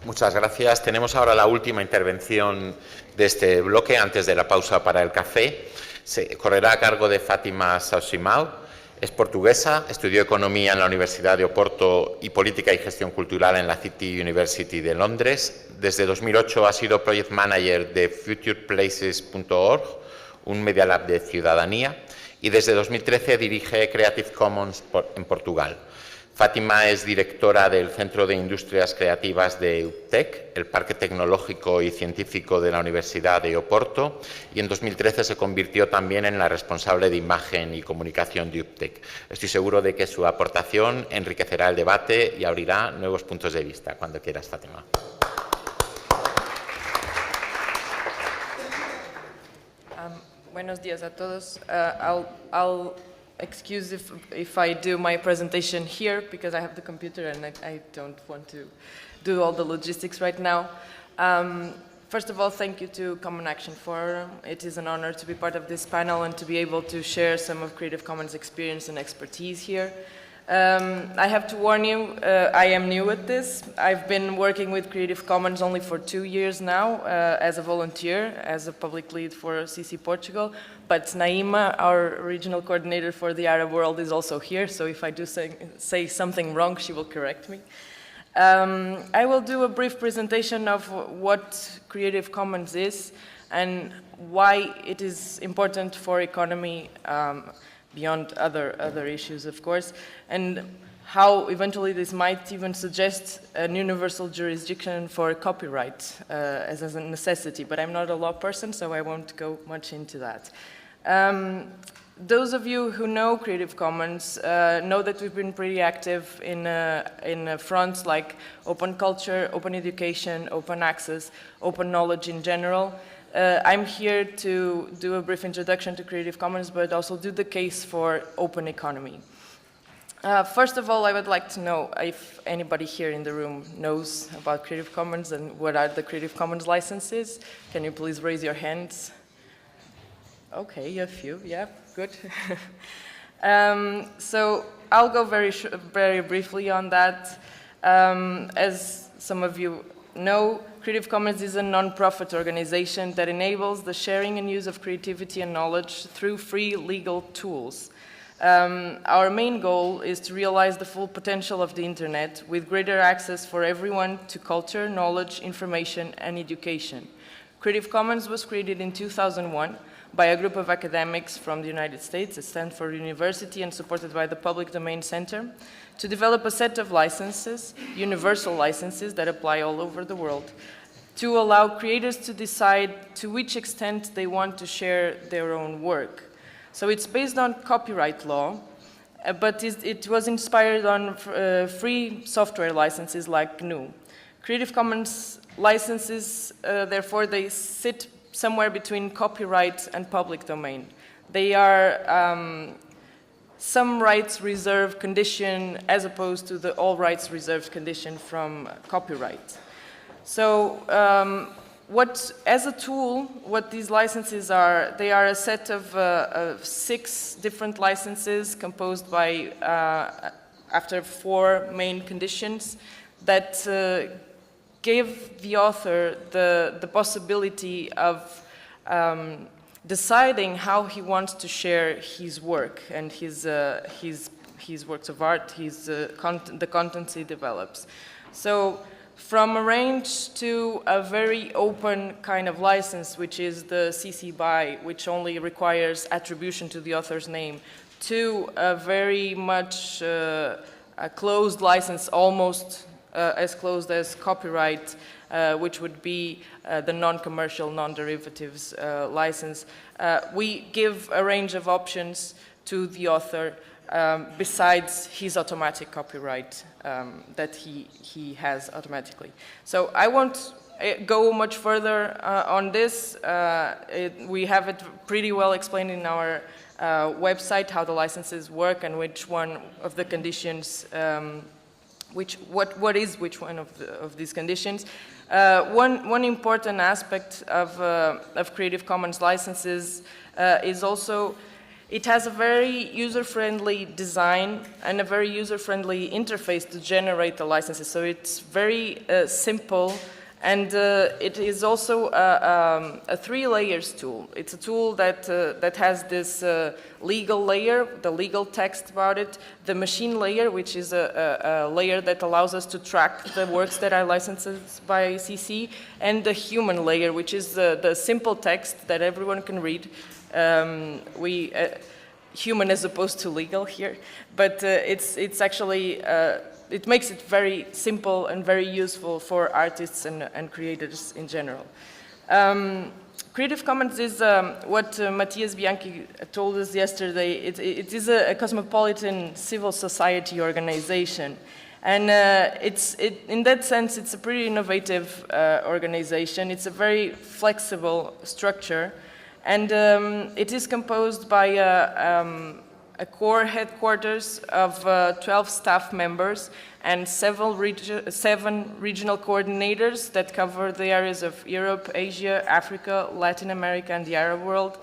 Muchas gracias. Tenemos ahora la última intervención de este bloque antes de la pausa para el café. Se correrá a cargo de Fátima São Simão. Es portuguesa, estudió Economía en la Universidad de Porto y Política y Gestión Cultural en la City University de Londres. Desde 2008 ha sido Project Manager de futureplaces.org, un Media Lab de ciudadanía, y desde 2013 dirige Creative Commons en Portugal. Fátima es directora del Centro de Industrias Creativas de UPTEC, el Parque Tecnológico y Científico de la Universidad de Porto, y en 2013 se convirtió también en la responsable de imagen y comunicación de UPTEC. Estoy seguro de que su aportación enriquecerá el debate y abrirá nuevos puntos de vista. Cuando quieras, Fátima. Buenos días a todos. I'll excuse if I do my presentation here because I have the computer and I don't want to do all the logistics right now. First of all, thank you to Common Action Forum. It is an honor to be part of this panel and to be able to share some of Creative Commons experience and expertise here. I have to warn you, I am new at this. I've been working with Creative Commons only for 2 years now as a volunteer, as a public lead for CC Portugal. But Naima, our regional coordinator for the Arab world, is also here, so if I do say something wrong, she will correct me. I will do a brief presentation of what Creative Commons is and why it is important for economy beyond other issues, of course, and how eventually this might even suggest an universal jurisdiction for copyright as a necessity. But I'm not a law person, so I won't go much into that. Those of you who know Creative Commons know that we've been pretty active in fronts like open culture, open education, open access, open knowledge in general. I'm here to do a brief introduction to Creative Commons, but also do the case for open economy. First of all, I would like to know if anybody here in the room knows about Creative Commons and what are the Creative Commons licenses. Can you please raise your hands? Okay, a few, yeah, good. So I'll go very briefly on that. As some of you know, Creative Commons is a non-profit organization that enables the sharing and use of creativity and knowledge through free legal tools. Our main goal is to realize the full potential of the internet with greater access for everyone to culture, knowledge, information, and education. Creative Commons was created in 2001 by a group of academics from the United States at Stanford University and supported by the Public Domain Center to develop a set of licenses, universal licenses that apply all over the world, to allow creators to decide to which extent they want to share their own work. So it's based on copyright law, but it was inspired on free software licenses like GNU. Creative Commons licenses, therefore, they sit somewhere between copyright and public domain. They are some rights reserved condition as opposed to the all rights reserved condition from copyright. So as a tool, what these licenses are, they are a set of 6 different licenses composed by, after 4 main conditions that give the author the possibility of deciding how he wants to share his work and his works of art, the contents he develops. So from a range to a very open kind of license, which is the CC BY, which only requires attribution to the author's name, to a very much a closed license, almost as closed as copyright, which would be the non-commercial, non-derivatives license. We give a range of options to the author besides his automatic copyright that he has automatically. So I won't go much further on this. We have it pretty well explained in our website how the licenses work and which one of the conditions, which one of these conditions. One important aspect of Creative Commons licenses is also It has a very user-friendly design and a very user-friendly interface to generate the licenses. So it's very simple, and it is also a 3 layers tool. It's a tool that has this legal layer, the legal text about it, the machine layer, which is a layer that allows us to track the works that are licensed by CC, and the human layer, which is the simple text that everyone can read. Human as opposed to legal here, but it's actually, it makes it very simple and very useful for artists and creators in general. Creative Commons is what Matthias Bianchi told us yesterday. It is a cosmopolitan civil society organization. And in that sense, it's a pretty innovative organization. It's a very flexible structure. And it is composed by a core headquarters of 12 staff members and 7 regional coordinators that cover the areas of Europe, Asia, Africa, Latin America, and the Arab world.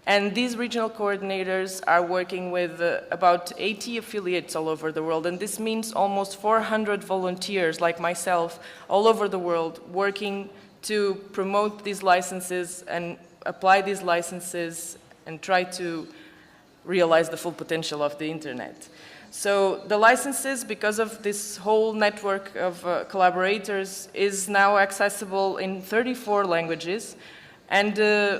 And these regional coordinators are working with about 80 affiliates all over the world. And this means almost 400 volunteers like myself all over the world working to promote these licenses and apply these licenses and try to realize the full potential of the internet. So the licenses, because of this whole network of collaborators, is now accessible in 34 languages. And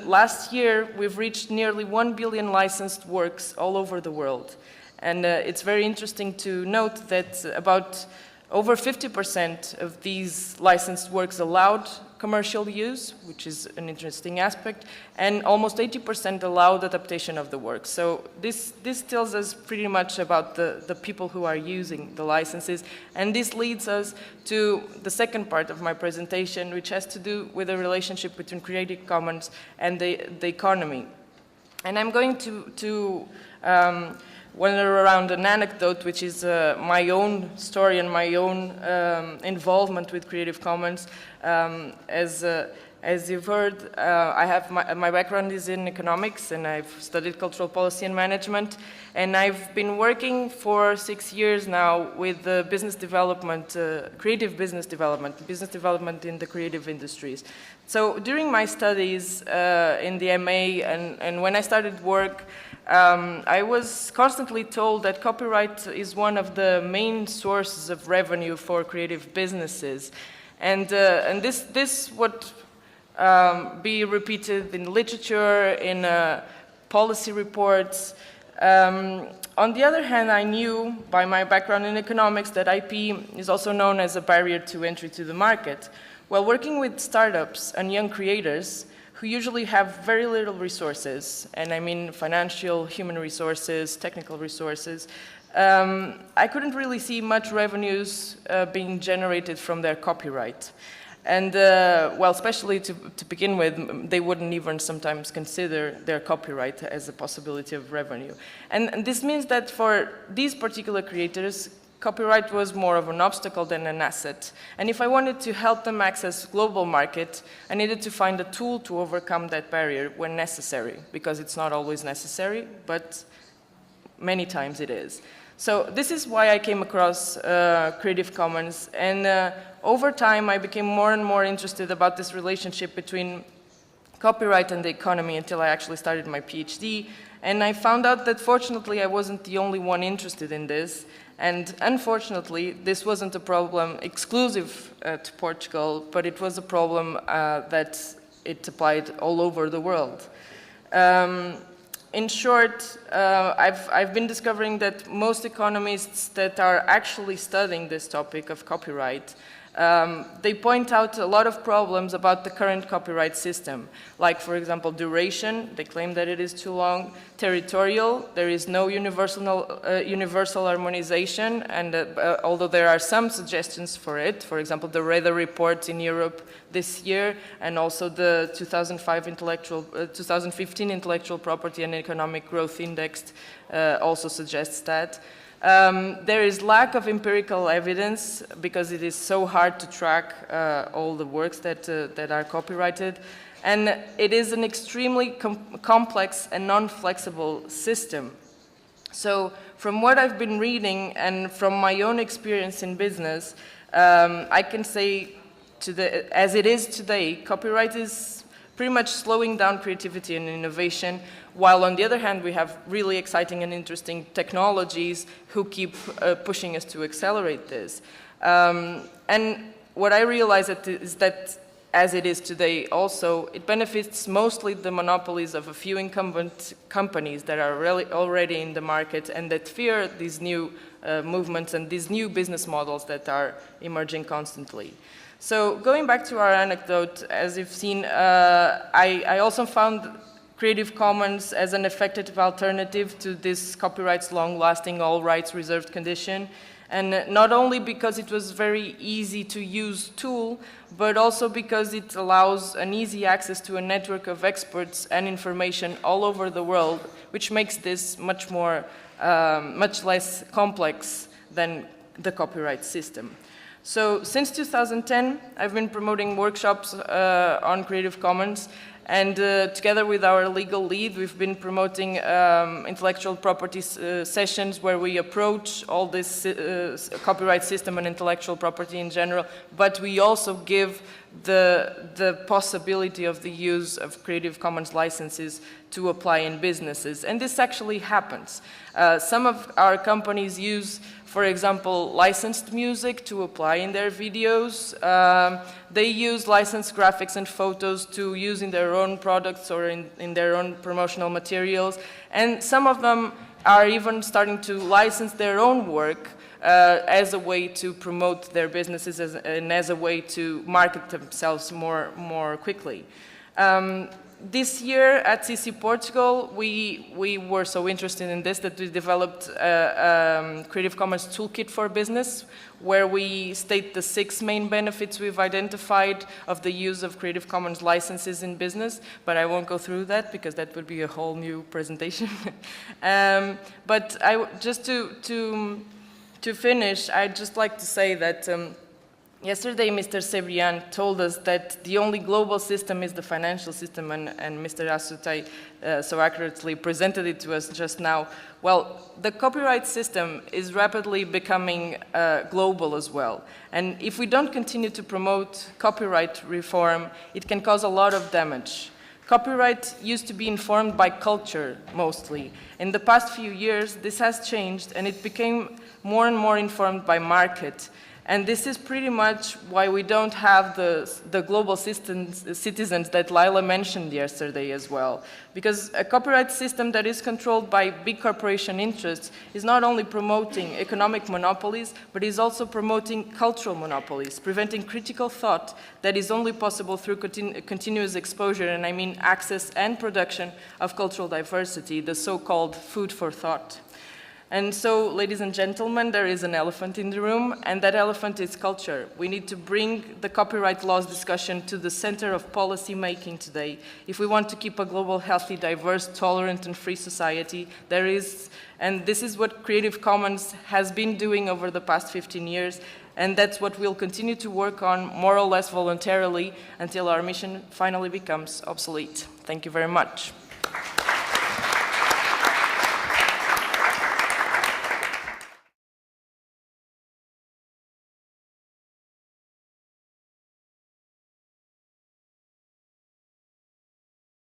last year, we've reached nearly 1 billion licensed works all over the world. And it's very interesting to note that about over 50% of these licensed works allowed commercial use, which is an interesting aspect, and almost 80% allowed adaptation of the work. So this tells us pretty much about the people who are using the licenses, and this leads us to the second part of my presentation, which has to do with the relationship between Creative Commons and the economy. And I'm going to wander around an anecdote, which is my own story and my own involvement with Creative Commons. As you've heard, I have my background is in economics, and I've studied cultural policy and management, and I've been working for 6 years now with business development, creative business development in the creative industries. So during my studies in the MA and when I started work, I was constantly told that copyright is one of the main sources of revenue for creative businesses. And this would be repeated in literature, in policy reports. On the other hand, I knew by my background in economics that IP is also known as a barrier to entry to the market. While working with startups and young creators, who usually have very little resources, and I mean financial, human resources, technical resources, I couldn't really see much revenues being generated from their copyright. And, well, especially to begin with, they wouldn't even sometimes consider their copyright as a possibility of revenue. And this means that for these particular creators, copyright was more of an obstacle than an asset. And if I wanted to help them access global market, I needed to find a tool to overcome that barrier when necessary, because it's not always necessary, but many times it is. So this is why I came across Creative Commons, and over time I became more and more interested about this relationship between copyright and the economy until I actually started my PhD, and I found out that fortunately I wasn't the only one interested in this, and unfortunately this wasn't a problem exclusive to Portugal, but it was a problem that it applied all over the world. In short, I've been discovering that most economists that are actually studying this topic of copyright, they point out a lot of problems about the current copyright system. Like, for example, duration, they claim that it is too long. Territorial, there is no universal harmonization, and although there are some suggestions for it, for example, the Reda report in Europe this year, and also the 2015 Intellectual Property and Economic Growth Index also suggests that. There is lack of empirical evidence because it is so hard to track all the works that are copyrighted. And it is an extremely complex and non-flexible system. So from what I've been reading and from my own experience in business, I can say as it is today, copyright is pretty much slowing down creativity and innovation, while on the other hand, we have really exciting and interesting technologies who keep pushing us to accelerate this. And what I realize is that as it is today also, it benefits mostly the monopolies of a few incumbent companies that are really already in the market and that fear these new movements and these new business models that are emerging constantly. So going back to our anecdote, as you've seen, I also found Creative Commons as an effective alternative to this copyright's long-lasting all rights reserved condition. And not only because it was very easy to use tool, but also because it allows an easy access to a network of experts and information all over the world, which makes this much less complex than the copyright system. So since 2010, I've been promoting workshops on Creative Commons, and together with our legal lead, we've been promoting intellectual property sessions where we approach all this copyright system and intellectual property in general, but we also give the possibility of the use of Creative Commons licenses to apply in businesses. And this actually happens. Some of our companies use, for example, licensed music to apply in their videos. They use licensed graphics and photos to use in their own products or in their own promotional materials. And some of them are even starting to license their own work as a way to promote their businesses and as a way to market themselves more quickly. This year at CC Portugal, we were so interested in this that we developed a Creative Commons toolkit for business, where we state the 6 main benefits we've identified of the use of Creative Commons licenses in business, but I won't go through that because that would be a whole new presentation. But just to finish, I'd just like to say that yesterday, Mr. Cebrian told us that the only global system is the financial system, and Mr. Asutay so accurately presented it to us just now. Well, the copyright system is rapidly becoming global as well. And if we don't continue to promote copyright reform, it can cause a lot of damage. Copyright used to be informed by culture, mostly. In the past few years, this has changed, and it became more and more informed by market. And this is pretty much why we don't have the global citizens that Lila mentioned yesterday as well. Because a copyright system that is controlled by big corporation interests is not only promoting economic monopolies, but is also promoting cultural monopolies, preventing critical thought that is only possible through continuous exposure, and I mean access and production of cultural diversity, the so-called food for thought. And so, ladies and gentlemen, there is an elephant in the room, and that elephant is culture. We need to bring the copyright laws discussion to the center of policy making today. If we want to keep a global, healthy, diverse, tolerant, and free society, and this is what Creative Commons has been doing over the past 15 years, and that's what we'll continue to work on more or less voluntarily until our mission finally becomes obsolete. Thank you very much.